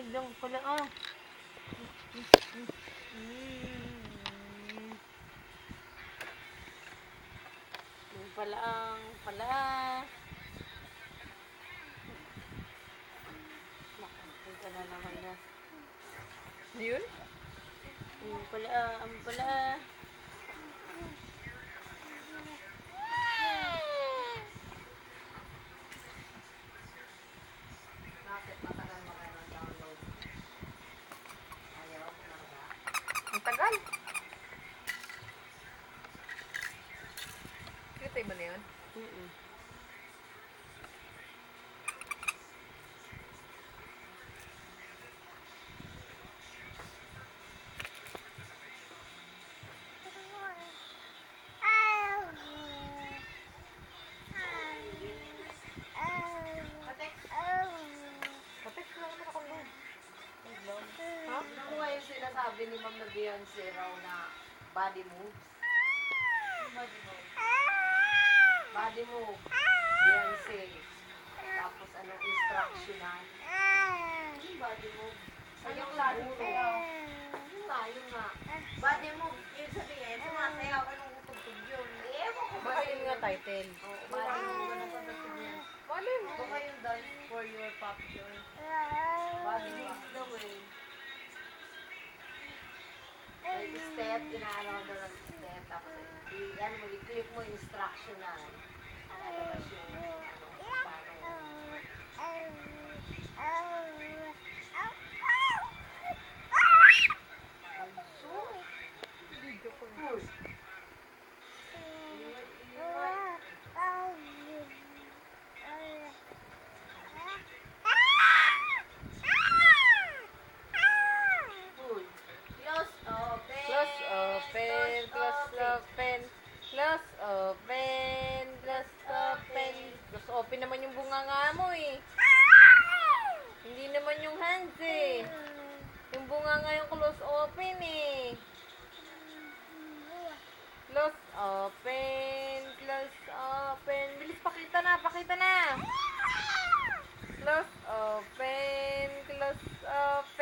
lang pala ah. Yung pala. Punta na naman na. Yun? Yung pala. Bakit matagal mo kayo mag-download? Ayaw, talaga. Ang tagal. Kitay ba na yun? Patext lang naman ako doon. Ha? Ano nga yung sinasabi ni Ma'am na Beyonce raw na body moves? Body move. Beyonce. Tapos ano, instructional. Yung body move. Yung body move. Yun nga. Body move, yung sabihin, sumasayaw ka nung utugtog yun. Ewan ko ba Basta yun nga title. Oo, body move. Ano pa sa yun? Bali mo. Baka yung dance for your pop joy. Body move the way. Like step, inaano daw ng step. Tapos, yan mo, i-click mo instructional. Lalabas yung ano, paano. Video ko. Push. Pull. Close, open. Close, open, close, open. Close, open, close, open. Close, open naman yung bunganga mo eh. Hindi naman yung hands eh. Yung bunganga yung close, open eh. Close, open, close, open. Bilis, pakita na, pakita na. Close, open, close, open.